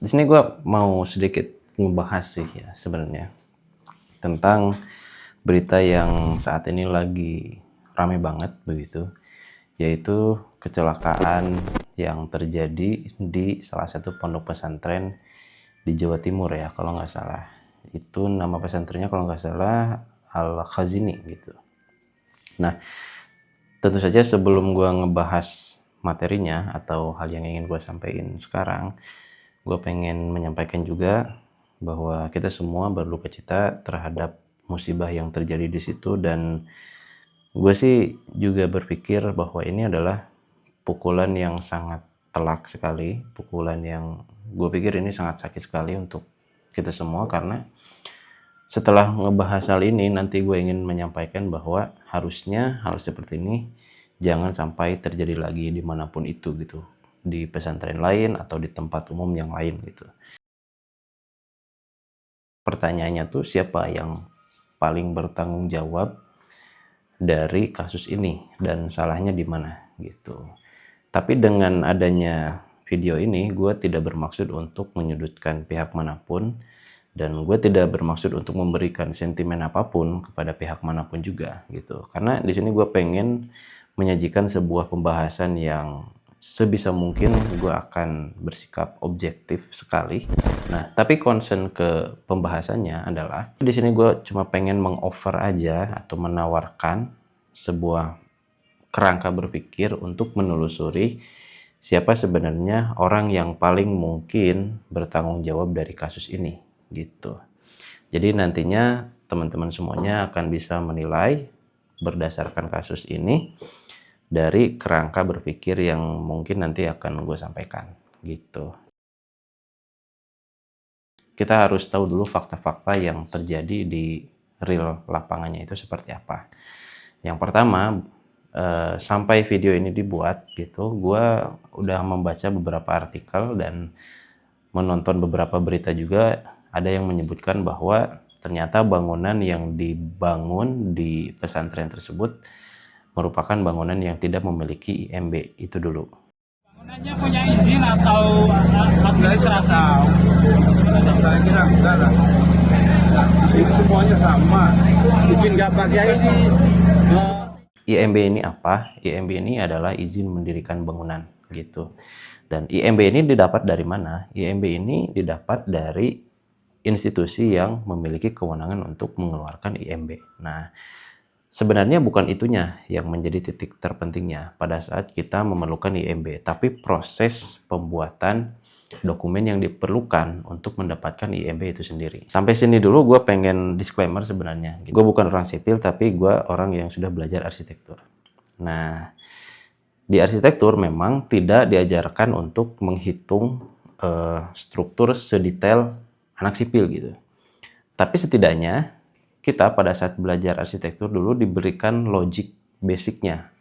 Di sini gue mau sedikit ngebahas sih ya sebenarnya tentang berita yang saat ini lagi rame banget begitu, yaitu kecelakaan yang terjadi di salah satu pondok pesantren di Jawa Timur ya kalau nggak salah. Itu nama pesantrennya kalau nggak salah Al-Khazini gitu. Nah, tentu saja sebelum gue ngebahas materinya atau hal yang ingin gue sampaikan sekarang, gue pengen menyampaikan juga bahwa kita semua berduka cita terhadap musibah yang terjadi di situ, dan gue sih juga berpikir bahwa ini adalah pukulan yang sangat telak sekali, pukulan yang gue pikir ini sangat sakit sekali untuk kita semua, karena setelah ngebahas hal ini nanti gue ingin menyampaikan bahwa harusnya hal seperti ini jangan sampai terjadi lagi dimanapun itu gitu, di pesantren lain atau di tempat umum yang lain gitu. Pertanyaannya tuh siapa yang paling bertanggung jawab dari kasus ini dan salahnya di mana gitu. Tapi dengan adanya video ini gue tidak bermaksud untuk menyudutkan pihak manapun, dan gue tidak bermaksud untuk memberikan sentimen apapun kepada pihak manapun juga gitu. Karena di sini gue pengen menyajikan sebuah pembahasan yang sebisa mungkin gue akan bersikap objektif sekali. Nah, tapi concern ke pembahasannya adalah di sini gue cuma pengen meng-offer aja atau menawarkan sebuah kerangka berpikir untuk menelusuri siapa sebenarnya orang yang paling mungkin bertanggung jawab dari kasus ini gitu. Jadi nantinya teman-teman semuanya akan bisa menilai berdasarkan kasus ini dari kerangka berpikir yang mungkin nanti akan gue sampaikan gitu. Kita harus tahu dulu fakta-fakta yang terjadi di real lapangannya itu seperti apa. Yang pertama, sampai video ini dibuat gitu, gue udah membaca beberapa artikel dan menonton beberapa berita juga. Ada yang menyebutkan bahwa ternyata bangunan yang dibangun di pesantren tersebut merupakan bangunan yang tidak memiliki IMB. Itu dulu. Bangunannya punya izin atau administrasi? Saya kira enggak lah. Di sini semuanya sama. Izin nggak pakai ini. IMB ini apa? IMB ini adalah izin mendirikan bangunan gitu. Dan IMB ini didapat dari mana? IMB ini didapat dari institusi yang memiliki kewenangan untuk mengeluarkan IMB. Nah, sebenarnya bukan itunya yang menjadi titik terpentingnya pada saat kita memerlukan IMB, tapi proses pembuatan dokumen yang diperlukan untuk mendapatkan IMB itu sendiri. Sampai sini dulu gue pengen disclaimer sebenarnya. Gue bukan orang sipil, tapi gue orang yang sudah belajar arsitektur. Nah, di arsitektur memang tidak diajarkan untuk menghitung struktur sedetail anak sipil gitu. Tapi setidaknya kita pada saat belajar arsitektur dulu diberikan logic basicnya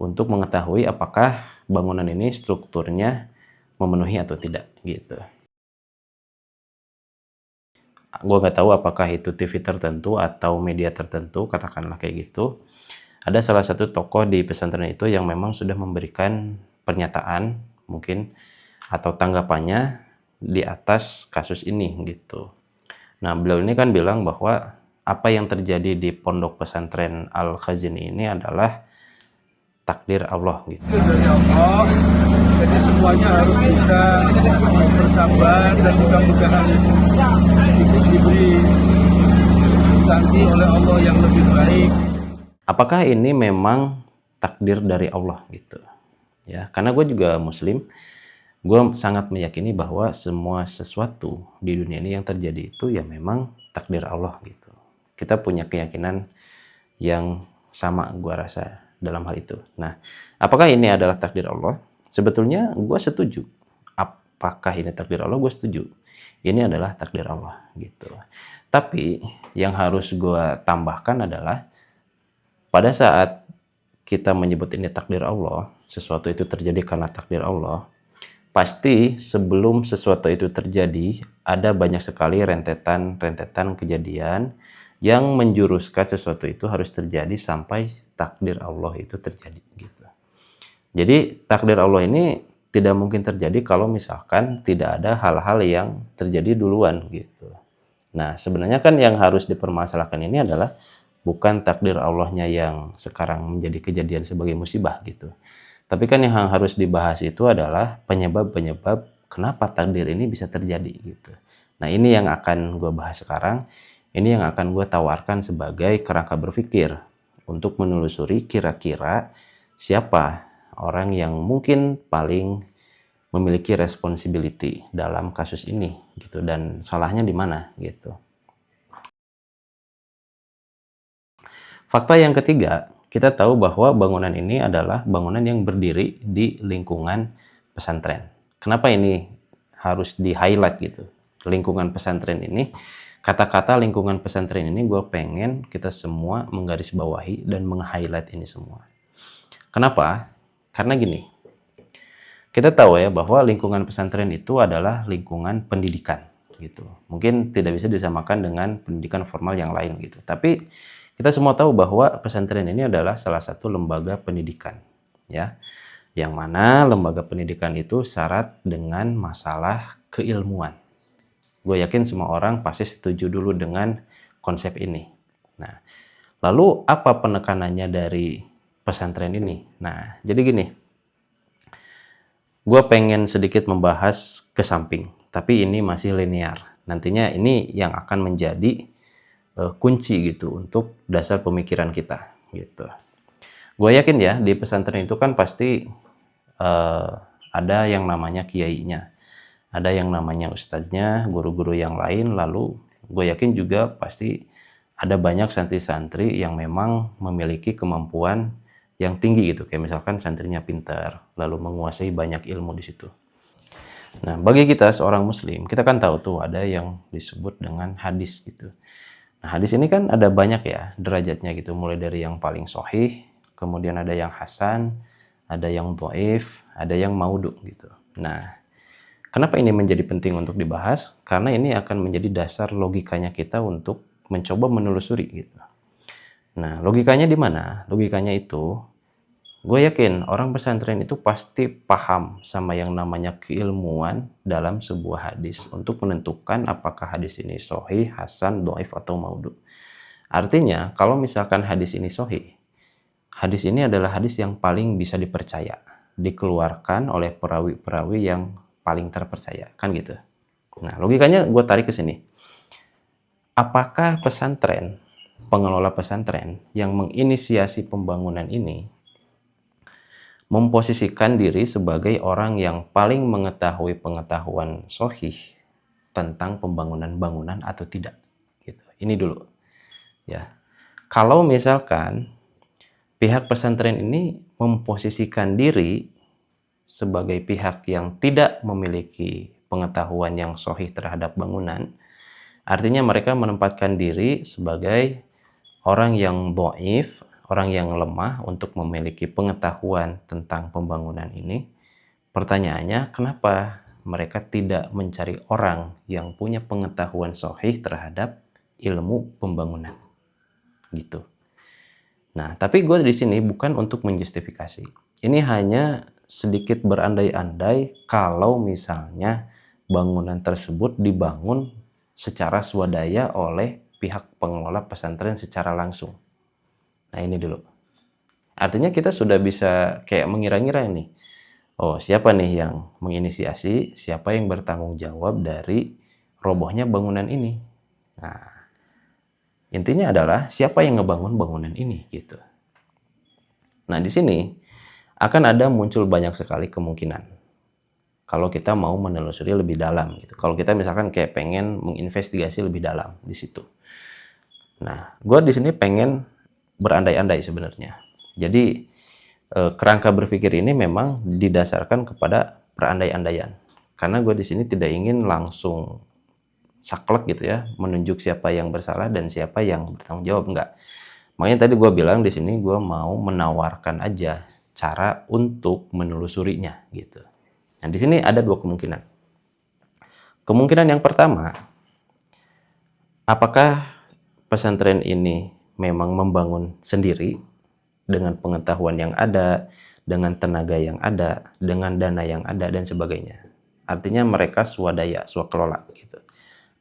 untuk mengetahui apakah bangunan ini strukturnya memenuhi atau tidak gitu. Gue nggak tahu apakah itu TV tertentu atau media tertentu, katakanlah kayak gitu. Ada salah satu tokoh di pesantren itu yang memang sudah memberikan pernyataan mungkin atau tanggapannya di atas kasus ini gitu. Nah, beliau ini kan bilang bahwa apa yang terjadi di pondok pesantren Al-Khazini ini adalah takdir Allah gitu. Itu dari Allah. Jadi semuanya harus bisa bersabar dan mudah-mudahan itu diberi ganti oleh Allah yang lebih baik. Apakah ini memang takdir dari Allah gitu? Ya, karena gue juga Muslim, gue sangat meyakini bahwa semua sesuatu di dunia ini yang terjadi itu ya memang takdir Allah gitu. Kita punya keyakinan yang sama, gue rasa, dalam hal itu. Nah, apakah ini adalah takdir Allah? Sebetulnya gue setuju. Apakah ini takdir Allah? Gue setuju. Ini adalah takdir Allah gitu. Tapi yang harus gue tambahkan adalah pada saat kita menyebut ini takdir Allah, sesuatu itu terjadi karena takdir Allah, pasti sebelum sesuatu itu terjadi, ada banyak sekali rentetan kejadian yang menjuruskan sesuatu itu harus terjadi sampai takdir Allah itu terjadi gitu. Jadi takdir Allah ini tidak mungkin terjadi kalau misalkan tidak ada hal-hal yang terjadi duluan gitu. Nah, sebenarnya kan yang harus dipermasalahkan ini adalah bukan takdir Allahnya yang sekarang menjadi kejadian sebagai musibah gitu. Tapi kan yang harus dibahas itu adalah penyebab-penyebab kenapa takdir ini bisa terjadi gitu. Nah, ini yang akan gue bahas sekarang. Ini yang akan gue tawarkan sebagai kerangka berpikir untuk menelusuri kira-kira siapa orang yang mungkin paling memiliki responsibility dalam kasus ini gitu, dan salahnya di mana gitu. Fakta yang ketiga, kita tahu bahwa bangunan ini adalah bangunan yang berdiri di lingkungan pesantren. Kenapa ini harus di-highlight gitu? Lingkungan pesantren ini, kata-kata lingkungan pesantren ini gue pengen kita semua menggarisbawahi dan meng-highlight ini semua. Kenapa? Karena gini, kita tahu ya bahwa lingkungan pesantren itu adalah lingkungan pendidikan gitu. Mungkin tidak bisa disamakan dengan pendidikan formal yang lain gitu. Tapi kita semua tahu bahwa pesantren ini adalah salah satu lembaga pendidikan ya. Yang mana lembaga pendidikan itu syarat dengan masalah keilmuan. Gue yakin semua orang pasti setuju dulu dengan konsep ini. Nah, lalu apa penekanannya dari pesantren ini? Nah, jadi gini. Gue pengen sedikit membahas ke samping, tapi ini masih linear. Nantinya ini yang akan menjadi kunci gitu untuk dasar pemikiran kita gitu. Gue yakin ya di pesantren itu kan pasti ada yang namanya kiainya, ada yang namanya ustadznya, guru-guru yang lain, lalu gue yakin juga pasti ada banyak santri-santri yang memang memiliki kemampuan yang tinggi gitu, kayak misalkan santrinya pintar, lalu menguasai banyak ilmu di situ. Nah, bagi kita seorang muslim, kita kan tahu tuh ada yang disebut dengan hadis gitu. Nah, hadis ini kan ada banyak ya derajatnya gitu, mulai dari yang paling sahih, kemudian ada yang hasan, ada yang dhaif, ada yang maudhu gitu. Nah, kenapa ini menjadi penting untuk dibahas? Karena ini akan menjadi dasar logikanya kita untuk mencoba menelusuri gitu. Nah, logikanya di mana? Logikanya itu, gue yakin orang pesantren itu pasti paham sama yang namanya keilmuan dalam sebuah hadis untuk menentukan apakah hadis ini sahih, hasan, dhaif, atau maudhu. Artinya, kalau misalkan hadis ini sahih, hadis ini adalah hadis yang paling bisa dipercaya, dikeluarkan oleh perawi-perawi yang paling terpercaya, kan gitu. Nah, logikanya gue tarik ke sini. Apakah pesantren, pengelola pesantren yang menginisiasi pembangunan ini memposisikan diri sebagai orang yang paling mengetahui pengetahuan sahih tentang pembangunan bangunan atau tidak? Gitu. Ini dulu. Ya. Kalau misalkan pihak pesantren ini memposisikan diri sebagai pihak yang tidak memiliki pengetahuan yang sahih terhadap bangunan, artinya mereka menempatkan diri sebagai orang yang dhaif, orang yang lemah untuk memiliki pengetahuan tentang pembangunan ini. Pertanyaannya, kenapa mereka tidak mencari orang yang punya pengetahuan sahih terhadap ilmu pembangunan? Gitu. Nah, tapi gue di sini bukan untuk menjustifikasi. Ini hanya sedikit berandai-andai kalau misalnya bangunan tersebut dibangun secara swadaya oleh pihak pengelola pesantren secara langsung. Nah, ini dulu. Artinya kita sudah bisa kayak mengira-ngira ini. Oh, siapa nih yang menginisiasi, siapa yang bertanggung jawab dari robohnya bangunan ini. Nah, intinya adalah siapa yang ngebangun bangunan ini gitu. Nah, di sini akan ada muncul banyak sekali kemungkinan kalau kita mau menelusuri lebih dalam gitu. Kalau kita misalkan kayak pengen menginvestigasi lebih dalam di situ. Nah, gue di sini pengen berandai-andai sebenarnya. Jadi kerangka berpikir ini memang didasarkan kepada perandai-andaian. Karena gue di sini tidak ingin langsung saklek gitu ya, menunjuk siapa yang bersalah dan siapa yang bertanggung jawab, enggak. Makanya tadi gue bilang di sini gue mau menawarkan aja cara untuk menelusurinya gitu. Nah, di sini ada dua kemungkinan. Kemungkinan yang pertama, apakah pesantren ini memang membangun sendiri dengan pengetahuan yang ada, dengan tenaga yang ada, dengan dana yang ada dan sebagainya. Artinya mereka swadaya, swakelola gitu.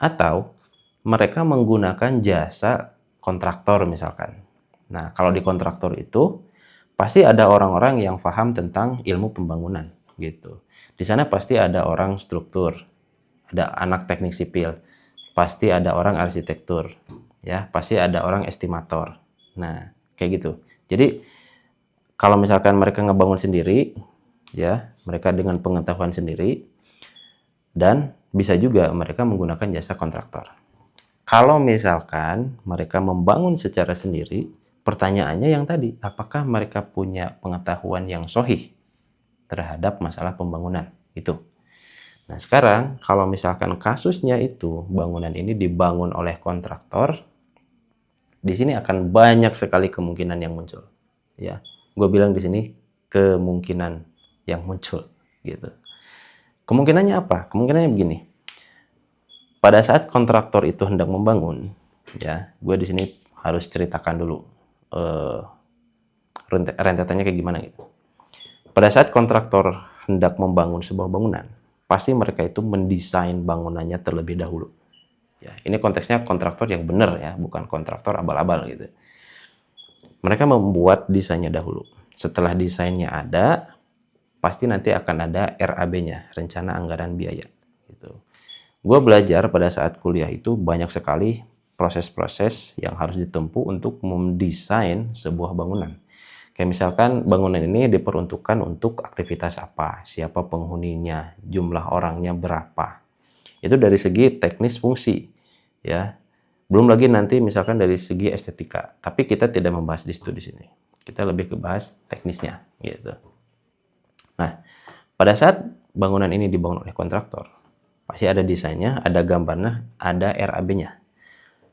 Atau mereka menggunakan jasa kontraktor misalkan. Nah, kalau di kontraktor itu pasti ada orang-orang yang paham tentang ilmu pembangunan gitu. Di sana pasti ada orang struktur, ada anak teknik sipil, pasti ada orang arsitektur, ya, pasti ada orang estimator. Nah, kayak gitu. Jadi kalau misalkan mereka ngebangun sendiri, ya, mereka dengan pengetahuan sendiri, dan bisa juga mereka menggunakan jasa kontraktor. Kalau misalkan mereka membangun secara sendiri, pertanyaannya yang tadi, apakah mereka punya pengetahuan yang sahih terhadap masalah pembangunan? Itu. Nah, sekarang kalau misalkan kasusnya itu bangunan ini dibangun oleh kontraktor, di sini akan banyak sekali kemungkinan yang muncul. Ya, gue bilang di sini kemungkinan yang muncul, gitu. Kemungkinannya apa? Kemungkinannya begini. Pada saat kontraktor itu hendak membangun, ya, gue di sini harus ceritakan dulu rentetannya kayak gimana gitu. Pada saat kontraktor hendak membangun sebuah bangunan, pasti mereka itu mendesain bangunannya terlebih dahulu. Ya, ini konteksnya kontraktor yang benar ya, bukan kontraktor abal-abal gitu. Mereka membuat desainnya dahulu. Setelah desainnya ada, pasti nanti akan ada RAB-nya, rencana anggaran biaya. Gitu. Gue belajar pada saat kuliah itu banyak sekali proses-proses yang harus ditempuh untuk mendesain sebuah bangunan. Kayak misalkan bangunan ini diperuntukkan untuk aktivitas apa, siapa penghuninya, jumlah orangnya berapa. Itu dari segi teknis fungsi, ya. Belum lagi nanti misalkan dari segi estetika. Tapi kita tidak membahas di sini. Kita lebih ke bahas teknisnya, gitu. Nah, pada saat bangunan ini dibangun oleh kontraktor, pasti ada desainnya, ada gambarnya, ada RAB-nya.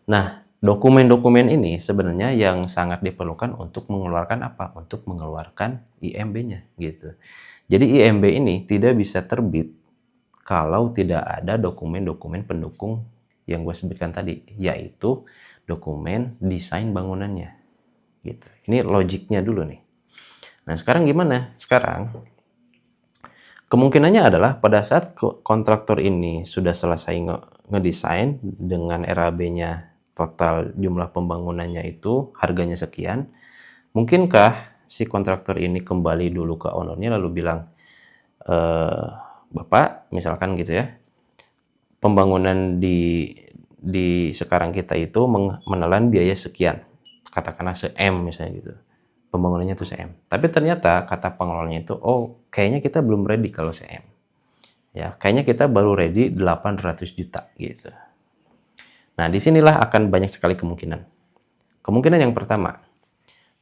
Nah, dokumen-dokumen ini sebenarnya yang sangat diperlukan untuk mengeluarkan apa? Untuk mengeluarkan IMB-nya, gitu. Jadi IMB ini tidak bisa terbit kalau tidak ada dokumen-dokumen pendukung yang gue sebutkan tadi, yaitu dokumen desain bangunannya, gitu. Ini logiknya dulu nih. Nah, sekarang gimana? Sekarang kemungkinannya adalah pada saat kontraktor ini sudah selesai ngedesain dengan RAB-nya, total jumlah pembangunannya itu harganya sekian, mungkinkah si kontraktor ini kembali dulu ke ownernya lalu bilang, Bapak, misalkan gitu ya, pembangunan di sekarang kita itu menelan biaya sekian, katakanlah se-M misalnya gitu. Pembangunannya itu CM. Tapi ternyata kata pengelolanya itu, oh kayaknya kita belum ready kalau CM. Ya, kayaknya kita baru ready 800 juta gitu. Nah, disinilah akan banyak sekali kemungkinan. Kemungkinan yang pertama,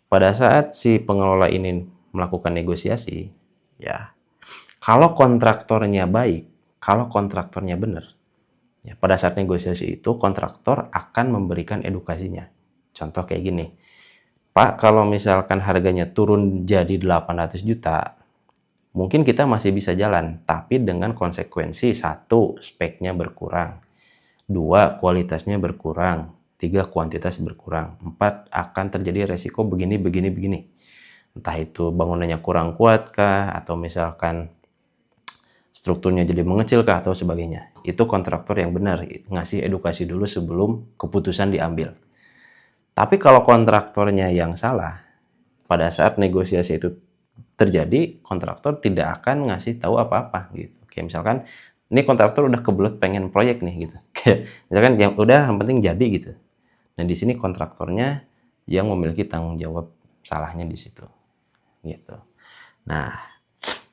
pada saat si pengelola ini melakukan negosiasi, ya, kalau kontraktornya baik, kalau kontraktornya benar, ya, pada saat negosiasi itu kontraktor akan memberikan edukasinya. Contoh kayak gini. Pak, kalau misalkan harganya turun jadi 800 juta, mungkin kita masih bisa jalan, tapi dengan konsekuensi 1, speknya berkurang, 2, kualitasnya berkurang, 3, kuantitas berkurang, 4, akan terjadi resiko begini. Entah itu bangunannya kurang kuat kah, atau misalkan strukturnya jadi mengecil kah, atau sebagainya. Itu kontraktor yang benar, ngasih edukasi dulu sebelum keputusan diambil. Tapi kalau kontraktornya yang salah, pada saat negosiasi itu terjadi, kontraktor tidak akan ngasih tahu apa-apa gitu. Kayak misalkan, ini kontraktor udah kebelet pengen proyek nih gitu. Kayak misalkan yang udah yang penting jadi gitu. Nah, di sini kontraktornya yang memiliki tanggung jawab salahnya di situ. Gitu. Nah,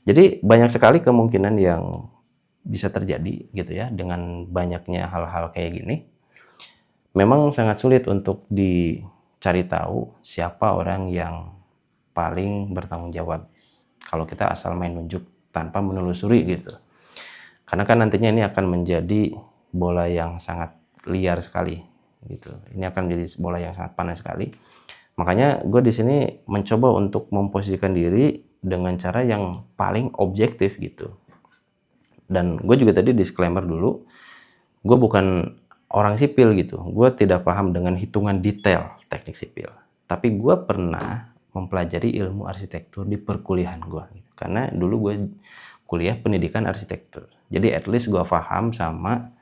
jadi banyak sekali kemungkinan yang bisa terjadi gitu ya dengan banyaknya hal-hal kayak gini. Memang sangat sulit untuk dicari tahu siapa orang yang paling bertanggung jawab kalau kita asal main nunjuk tanpa menelusuri gitu. Karena kan nantinya ini akan menjadi bola yang sangat liar sekali gitu. Ini akan menjadi bola yang sangat panas sekali. Makanya gue di sini mencoba untuk memposisikan diri dengan cara yang paling objektif gitu. Dan gue juga tadi disclaimer dulu, gue bukan orang sipil gitu. Gue tidak paham dengan hitungan detail teknik sipil. Tapi gue pernah mempelajari ilmu arsitektur di perkuliahan gue. Karena dulu gue kuliah pendidikan arsitektur. Jadi at least gue paham sama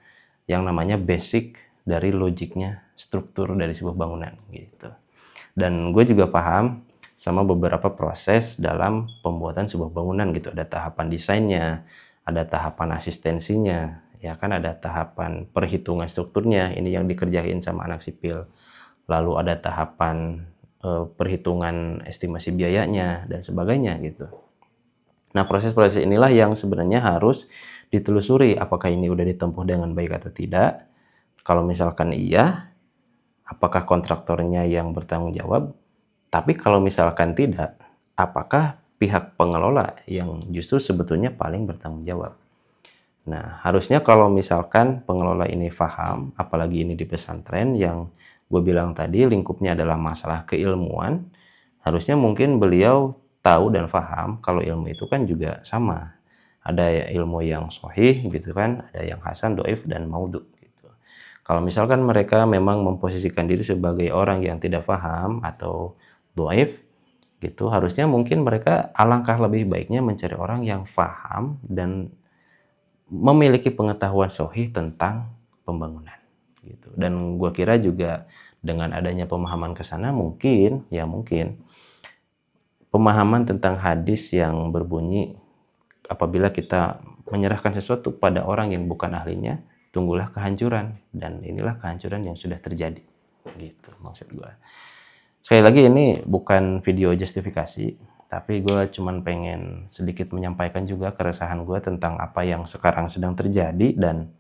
yang namanya basic dari logiknya struktur dari sebuah bangunan gitu. Dan gue juga paham sama beberapa proses dalam pembuatan sebuah bangunan gitu. Ada tahapan desainnya, ada tahapan asistensinya, ya kan, ada tahapan perhitungan strukturnya, ini yang dikerjain sama anak sipil. Lalu ada tahapan perhitungan estimasi biayanya dan sebagainya gitu. Nah, proses-proses inilah yang sebenarnya harus ditelusuri apakah ini udah ditempuh dengan baik atau tidak. Kalau misalkan iya, apakah kontraktornya yang bertanggung jawab? Tapi kalau misalkan tidak, apakah pihak pengelola yang justru sebetulnya paling bertanggung jawab? Nah, harusnya kalau misalkan pengelola ini paham, apalagi ini di pesantren yang gue bilang tadi lingkupnya adalah masalah keilmuan, harusnya mungkin beliau tahu dan paham kalau ilmu itu kan juga sama. Ada ilmu yang sahih gitu kan, ada yang hasan, doif, dan maudhu gitu. Kalau misalkan mereka memang memposisikan diri sebagai orang yang tidak paham atau doif gitu, harusnya mungkin mereka alangkah lebih baiknya mencari orang yang paham dan memiliki pengetahuan sahih tentang pembangunan gitu. Dan gue kira juga dengan adanya pemahaman ke sana mungkin pemahaman tentang hadis yang berbunyi apabila kita menyerahkan sesuatu pada orang yang bukan ahlinya, tunggulah kehancuran, dan inilah kehancuran yang sudah terjadi gitu maksud gue. Sekali lagi ini bukan video justifikasi, tapi gue cuman pengen sedikit menyampaikan juga keresahan gue tentang apa yang sekarang sedang terjadi, dan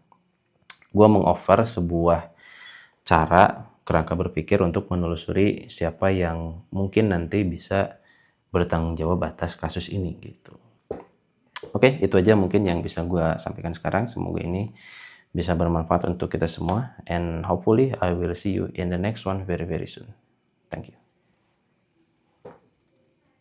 gue mengoffer sebuah cara kerangka berpikir untuk menelusuri siapa yang mungkin nanti bisa bertanggung jawab atas kasus ini gitu. Oke, itu aja mungkin yang bisa gue sampaikan sekarang. Semoga ini bisa bermanfaat untuk kita semua, and hopefully I will see you in the next one very soon. Thank you.